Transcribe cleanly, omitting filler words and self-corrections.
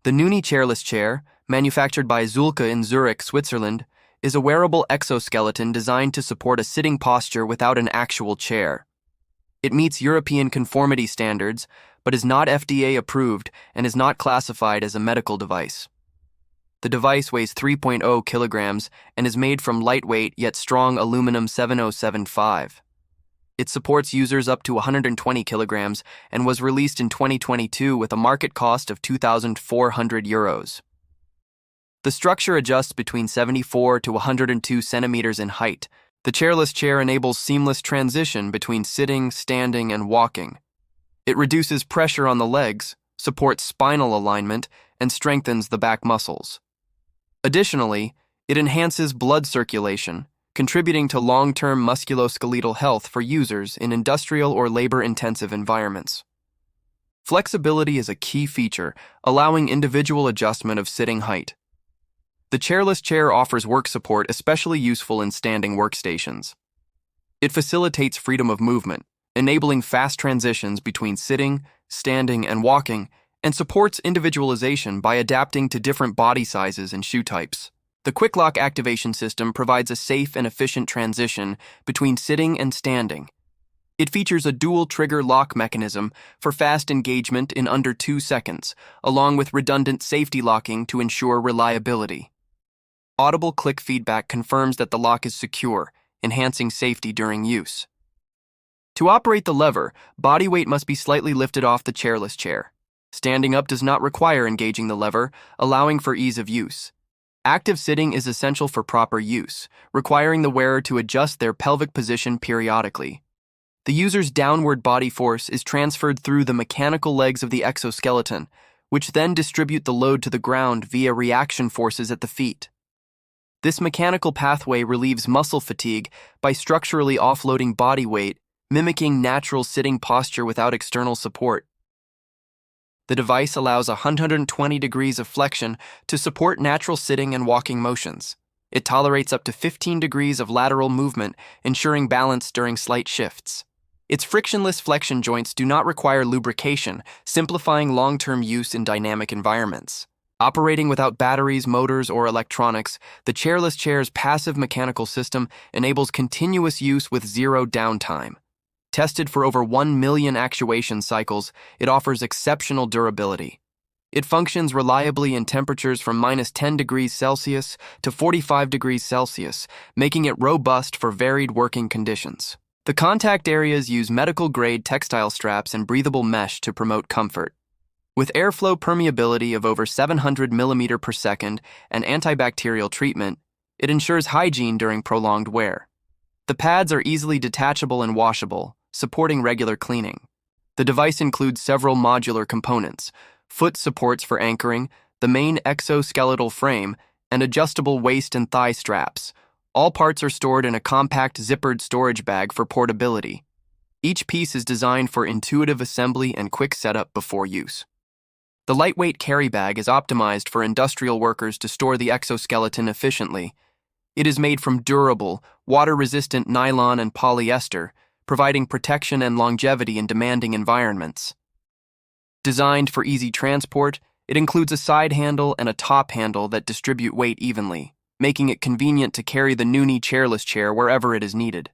The Noonee Chairless Chair, manufactured by Zulka in Zurich, Switzerland, is a wearable exoskeleton designed to support a sitting posture without an actual chair. It meets European conformity standards, but is not FDA approved and is not classified as a medical device. The device weighs 3.0 kilograms and is made from lightweight yet strong aluminum 7075. It supports users up to 120 kilograms and was released in 2022 with a market cost of €2,400. The structure adjusts between 74 to 102 centimeters in height. The chairless chair enables seamless transition between sitting, standing, and walking. It reduces pressure on the legs, supports spinal alignment, and strengthens the back muscles. Additionally, it enhances blood circulation, contributing to long-term musculoskeletal health for users in industrial or labor-intensive environments. Flexibility is a key feature, allowing individual adjustment of sitting height. The chairless chair offers work support especially useful in standing workstations. It facilitates freedom of movement, enabling fast transitions between sitting, standing, and walking, and supports individualization by adapting to different body sizes and shoe types. The Quick Lock activation system provides a safe and efficient transition between sitting and standing. It features a dual trigger lock mechanism for fast engagement in under 2 seconds, along with redundant safety locking to ensure reliability. Audible click feedback confirms that the lock is secure, enhancing safety during use. To operate the lever, body weight must be slightly lifted off the chairless chair. Standing up does not require engaging the lever, allowing for ease of use. Active sitting is essential for proper use, requiring the wearer to adjust their pelvic position periodically. The user's downward body force is transferred through the mechanical legs of the exoskeleton, which then distribute the load to the ground via reaction forces at the feet. This mechanical pathway relieves muscle fatigue by structurally offloading body weight, mimicking natural sitting posture without external support. The device allows 120 degrees of flexion to support natural sitting and walking motions. It tolerates up to 15 degrees of lateral movement, ensuring balance during slight shifts. Its frictionless flexion joints do not require lubrication, simplifying long-term use in dynamic environments. Operating without batteries, motors, or electronics, the chairless chair's passive mechanical system enables continuous use with zero downtime. Tested for over 1 million actuation cycles, it offers exceptional durability. It functions reliably in temperatures from -10 degrees Celsius to 45 degrees Celsius, making it robust for varied working conditions. The contact areas use medical-grade textile straps and breathable mesh to promote comfort. With airflow permeability of over 700 mm per second and antibacterial treatment, it ensures hygiene during prolonged wear. The pads are easily detachable and washable, supporting regular cleaning. The device includes several modular components: foot supports for anchoring, the main exoskeletal frame, and adjustable waist and thigh straps. All parts are stored in a compact zippered storage bag for portability. Each piece is designed for intuitive assembly and quick setup before use. The lightweight carry bag is optimized for industrial workers to store the exoskeleton efficiently. It is made from durable, water-resistant nylon and polyester, providing protection and longevity in demanding environments. Designed for easy transport, it includes a side handle and a top handle that distribute weight evenly, making it convenient to carry the Noonee Chairless Chair wherever it is needed.